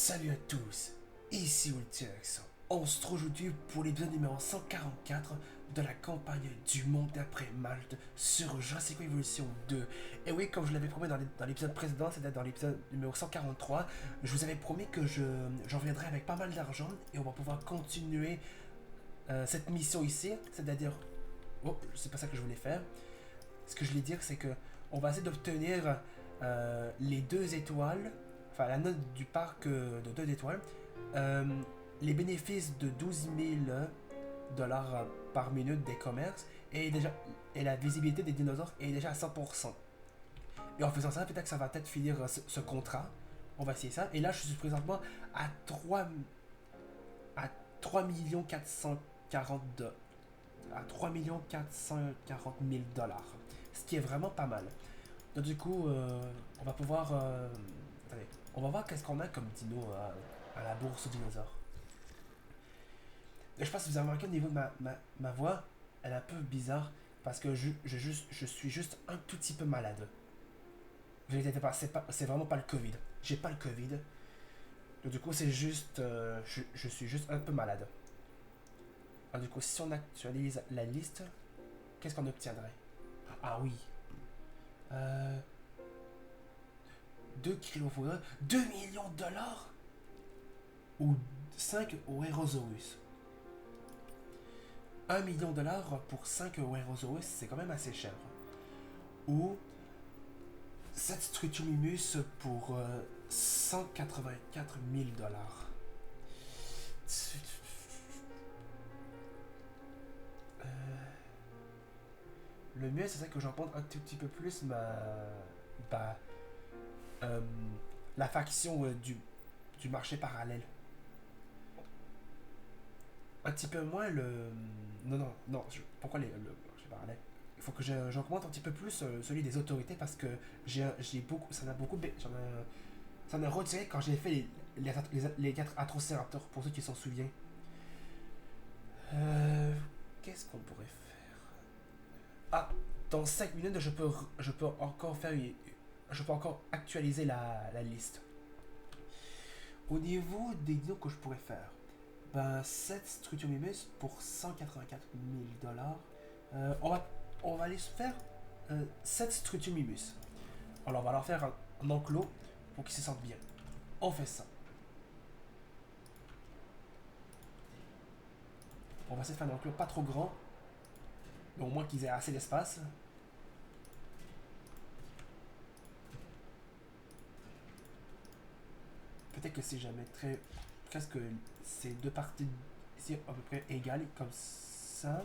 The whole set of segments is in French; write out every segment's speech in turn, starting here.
Salut à tous, ici Ultirax. On se retrouve aujourd'hui pour l'épisode numéro 144 de la campagne du monde d'après Malte sur Jurassic World Evolution 2. Et oui, comme je l'avais promis dans l'épisode précédent, c'est-à-dire dans l'épisode numéro 143, je vous avais promis que j'en reviendrai avec pas mal d'argent et on va pouvoir continuer cette mission ici, c'est-à-dire... Oh, c'est pas ça que je voulais faire. Ce que je voulais dire, c'est que on va essayer d'obtenir les 2 étoiles, enfin la note du parc de 2 étoiles, euh, les bénéfices de 12 000 $ par minute des commerces et la visibilité des dinosaures est déjà à 100%. Et en faisant ça, peut-être que ça va peut-être finir ce contrat. On va essayer ça. Et là, je suis présentement à 3 440 à 3 440 000 $. Ce qui est vraiment pas mal. Donc du coup, on va pouvoir... attendez, on va voir qu'est-ce qu'on a comme dino à la bourse aux dinosaures. Et je pense que vous avez remarqué au niveau de ma voix, elle est un peu bizarre parce que je suis juste un tout petit peu malade. Vous inquiétez pas, c'est vraiment pas le Covid. J'ai pas le Covid. Donc du coup, c'est juste... je suis juste un peu malade. Alors du coup, si on actualise la liste, qu'est-ce qu'on obtiendrait? Ah oui. Euh, 2 kilos faudra 2 millions de dollars ou 5 Ourosaurus. 1 million de dollars pour 5 Ourosaurus, c'est quand même assez cher. Ou 7 Strutumimus pour 184 000 $. Le mieux, c'est ça que j'en un tout petit peu plus bah, euh, la faction du marché parallèle. Un petit peu moins le... Non. Pourquoi le marché parallèle? Il faut que j'augmente un petit peu plus celui des autorités parce que j'ai beaucoup... Ça en a retiré quand j'ai fait les 4 Atrocéraptors, pour ceux qui s'en souviennent. Qu'est-ce qu'on pourrait faire? Ah, dans 5 minutes, je peux encore faire... Je peux encore actualiser la liste. Au niveau des dinos que je pourrais faire, ben 7 Strutumimus pour 184 000 $. On va aller se faire 7 Strutumimus. Alors on va leur faire un enclos pour qu'ils se sentent bien. On fait ça. On va essayer de faire un enclos pas trop grand, mais au moins qu'ils aient assez d'espace. Peut-être que si jamais très presque ces deux parties ici à peu près égales comme ça.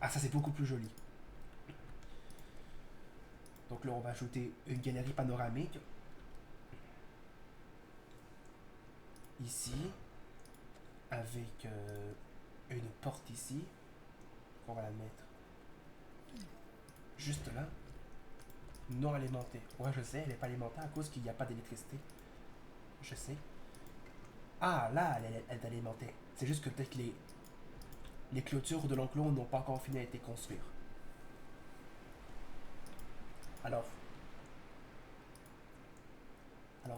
Ah, ça c'est beaucoup plus joli. Donc là on va ajouter une galerie panoramique ici avec une porte ici. On va la mettre juste là. Non alimentée. Ouais, je sais, elle n'est pas alimentée à cause qu'il n'y a pas d'électricité. Je sais. Ah, là, elle est alimentée. C'est juste que peut-être les clôtures de l'enclos n'ont pas encore fini à être construites. Alors,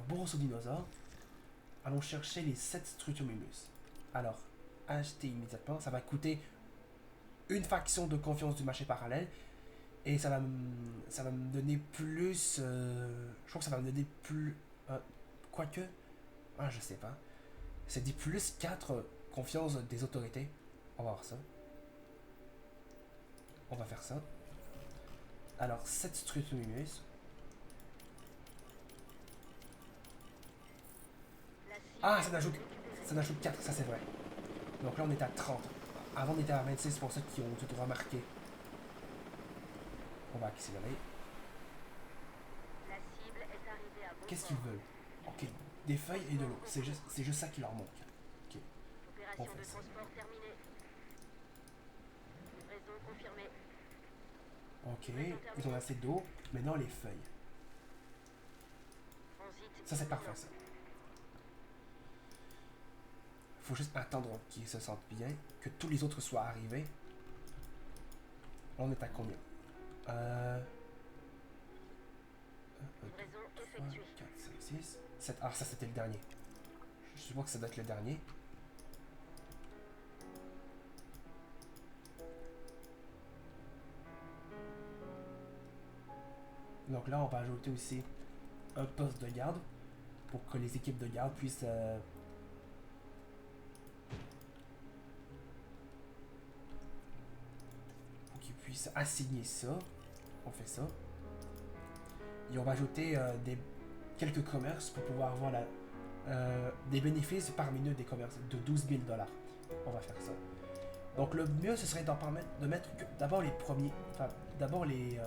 bourse aux dinosaures. Allons chercher les 7 Strutumimus. Alors, acheter immédiatement. Ça va coûter une faction de confiance du marché parallèle. Et ça va me donner plus... je crois que ça va me donner plus... quoique... Ah, je sais pas. Ça dit plus 4 confiance des autorités. On va voir ça. On va faire ça. Alors, 7 Strutumimus. Ah, ça en ajoute 4, ça c'est vrai. Donc là, on est à 30. Avant, on était à 26 pour ceux qui ont tout remarqué. On va accélérer. Qu'est-ce qu'ils veulent? Ok, des feuilles et de l'eau. C'est juste ça qui leur manque. Ok, on fait ça. Ok, ils ont assez d'eau. Maintenant, les feuilles. Ça, c'est parfait, ça. Faut juste attendre qu'ils se sentent bien, que tous les autres soient arrivés. On est à combien? 1, 2, 3, 4, 5, 6, 7. Ah, ça c'était le dernier. Je suppose que ça doit être le dernier. Donc là, on va ajouter aussi un poste de garde pour que les équipes de garde puissent pour qu'ils puissent assigner ça. On fait ça. Et on va ajouter quelques commerces pour pouvoir avoir des bénéfices parmi eux des commerces de 12 000 $. On va faire ça. Donc le mieux, ce serait de mettre d'abord les premiers, enfin d'abord des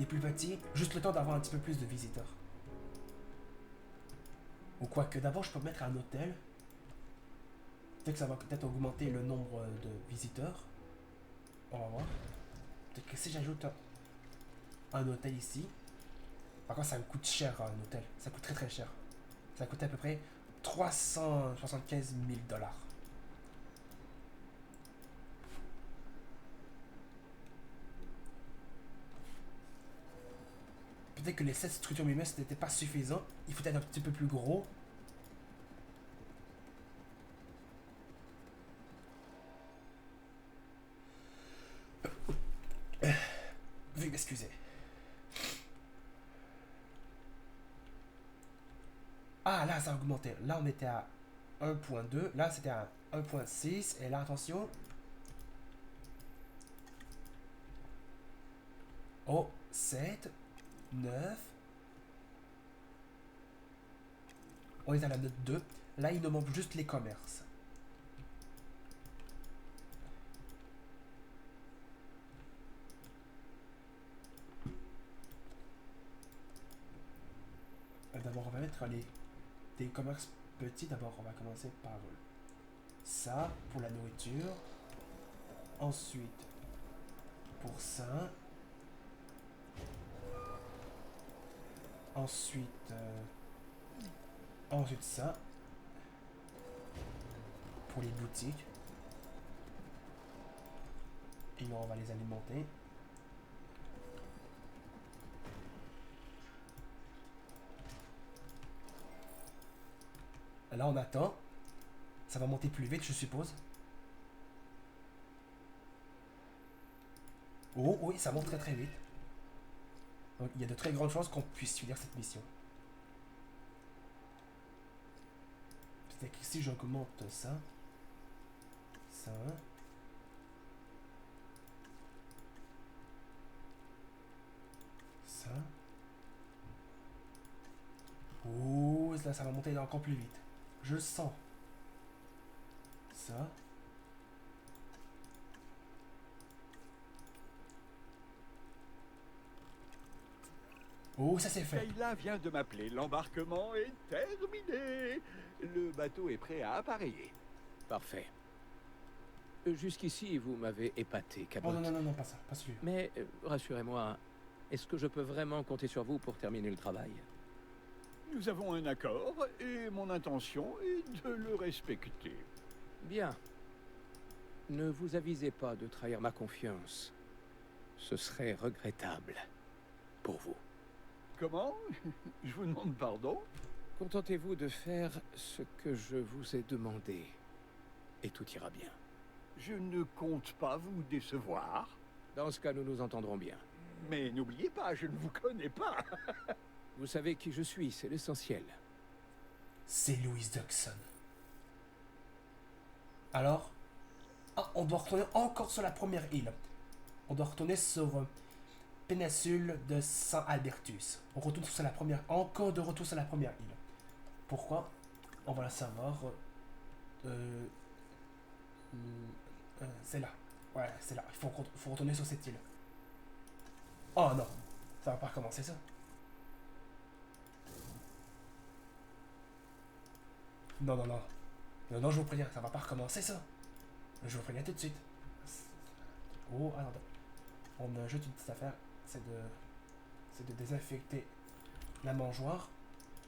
plus petits, juste le temps d'avoir un petit peu plus de visiteurs. Ou quoique, d'abord je peux mettre un hôtel. Peut-être que ça va peut-être augmenter le nombre de visiteurs. On va voir. Peut-être que si j'ajoute un hôtel ici. Par contre, ça me coûte cher un hôtel. Ça coûte très très cher. Ça coûte à peu près 375 000 $. Peut-être que les 7 structures MMS n'étaient pas suffisants. Il faut être un petit peu plus gros. Veuillez m'excuser. Ah, là, ça a augmenté. Là, on était à 1.2. Là, c'était à 1.6. Et là, attention. Oh, 7, 9. On est à la note 2. Là, il nous manque juste les commerces. D'abord, on va mettre des commerces petits. D'abord, on va commencer par ça, pour la nourriture. Ensuite, pour ça. Ensuite, ensuite ça. Pour les boutiques. Et là, on va les alimenter. Là, on attend. Ça va monter plus vite, je suppose. Oh, oui, ça monte très très vite. Donc, il y a de très grandes chances qu'on puisse finir cette mission. C'est-à-dire que si j'augmente ça, ça, ça. Oh, là, ça va monter encore plus vite. Je sens. Ça. Oh, ça c'est fait. Kayla vient de m'appeler. L'embarquement est terminé. Le bateau est prêt à appareiller. Parfait. Jusqu'ici, vous m'avez épaté, Cabot. Oh non, non, non, non, pas ça, pas celui-là. Mais rassurez-moi, est-ce que je peux vraiment compter sur vous pour terminer le travail? Nous avons un accord et mon intention est de le respecter. Bien. Ne vous avisez pas de trahir ma confiance. Ce serait regrettable pour vous. Comment? Je vous demande pardon? Contentez-vous de faire ce que je vous ai demandé. Et tout ira bien. Je ne compte pas vous décevoir. Dans ce cas, nous nous entendrons bien. Mais n'oubliez pas, je ne vous connais pas. Vous savez qui je suis, c'est l'essentiel. C'est Louis Duxon. Alors, ah, on doit retourner encore sur la première île. On doit retourner sur péninsule de Saint Albertus. On retourne sur la première, encore de retour sur la première île. Pourquoi? On va la savoir. C'est là. Ouais, c'est là. Il faut retourner sur cette île. Oh non, ça va pas recommencer ça. Non, non, non. Non, non, je vous préviens, ça va pas recommencer ça. Je vous préviens tout de suite. Oh, attends. On ajoute une petite affaire. C'est de désinfecter la mangeoire.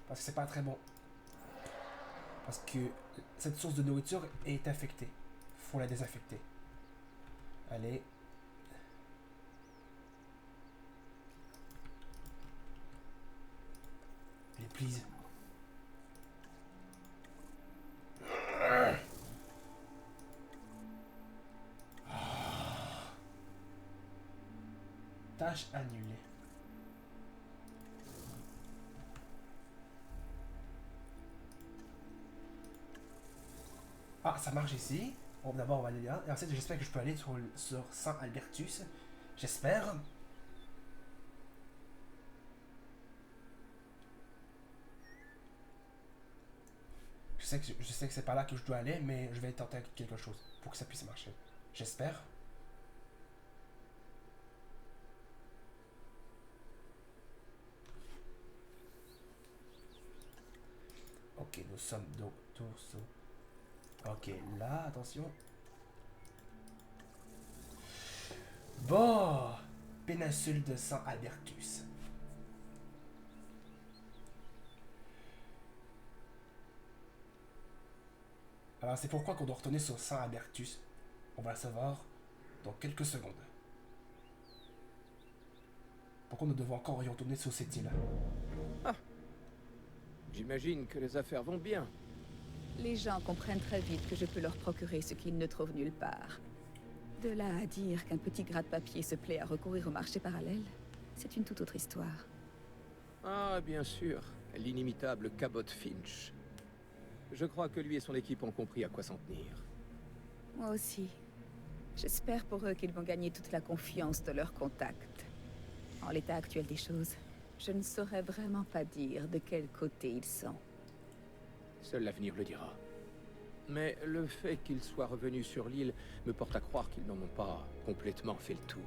Parce que c'est pas très bon. Parce que cette source de nourriture est infectée. Faut la désinfecter. Allez. Allez, please. Tâche annulée. Ah, ça marche ici. Bon, d'abord, on va aller là. Et ensuite, j'espère que je peux aller sur Saint Albertus. J'espère. Je sais que c'est pas là que je dois aller, mais je vais tenter quelque chose pour que ça puisse marcher. J'espère. Ok, nous sommes tous. Ok, là, attention. Bon, péninsule de Saint Albertus. Alors, c'est pourquoi qu'on doit retourner sur Saint Albertus. On va le savoir dans quelques secondes. Pourquoi nous devons encore y retourner sur cette île? J'imagine que les affaires vont bien. Les gens comprennent très vite que je peux leur procurer ce qu'ils ne trouvent nulle part. De là à dire qu'un petit gras de papier se plaît à recourir au marché parallèle, c'est une toute autre histoire. Ah, bien sûr, l'inimitable Cabot Finch. Je crois que lui et son équipe ont compris à quoi s'en tenir. Moi aussi. J'espère pour eux qu'ils vont gagner toute la confiance de leurs contacts. En l'état actuel des choses, je ne saurais vraiment pas dire de quel côté ils sont. Seul l'avenir le dira. Mais le fait qu'ils soient revenus sur l'île me porte à croire qu'ils n'en ont pas complètement fait le tour.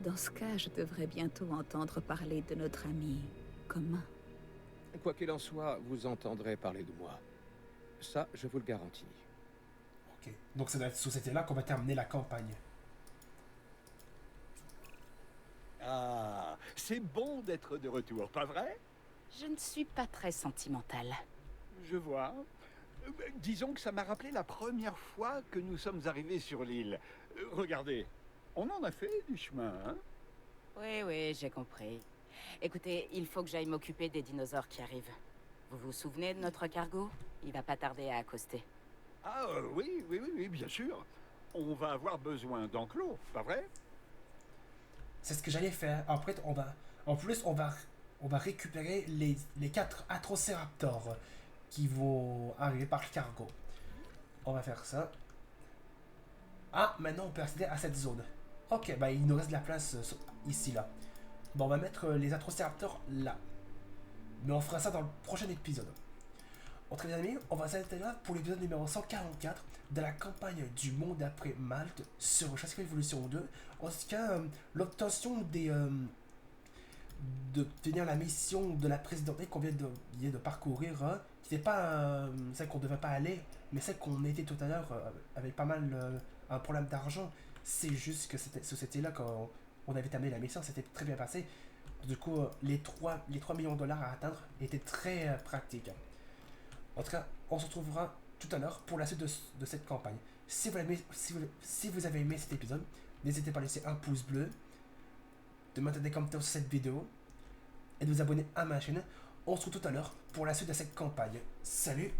Dans ce cas, je devrais bientôt entendre parler de notre ami commun. Quoi qu'il en soit, vous entendrez parler de moi. Ça, je vous le garantis. Ok, donc c'est dans cette société-là qu'on va terminer la campagne. Ah, c'est bon d'être de retour, pas vrai? Je ne suis pas très sentimentale. Je vois. Disons que ça m'a rappelé la première fois que nous sommes arrivés sur l'île. Regardez, on en a fait du chemin, hein? Oui, j'ai compris. Écoutez, il faut que j'aille m'occuper des dinosaures qui arrivent. Vous vous souvenez de notre cargo? Il va pas tarder à accoster. Ah oui, bien sûr. On va avoir besoin d'enclos, pas vrai? C'est ce que j'allais faire. Après, on va récupérer les 4 Atrocéraptors qui vont arriver par le cargo. On va faire ça. Ah, maintenant on peut accéder à cette zone. Ok, bah il nous reste de la place ici, là. Bon, on va mettre les Atrocéraptors là. Mais on fera ça dans le prochain épisode. Autre les amis, on va s'arrêter là pour l'épisode numéro 144 de la campagne du monde après Malte sur Jurassic Evolution 2. En tout cas, l'obtention de tenir la mission de la présidente qu'on vient de parcourir, hein, qui n'était pas celle qu'on ne devait pas aller, mais celle qu'on était tout à l'heure avec pas mal un problème d'argent. C'est juste que c'était là quand on avait terminé la mission, c'était très bien passé. Du coup, les 3 millions de dollars à atteindre étaient très pratiques. En tout cas, on se retrouvera tout à l'heure pour la suite de cette campagne. Si vous avez aimé cet épisode, n'hésitez pas à laisser un pouce bleu, de mettre des commentaires sur cette vidéo et de vous abonner à ma chaîne. On se retrouve tout à l'heure pour la suite de cette campagne. Salut!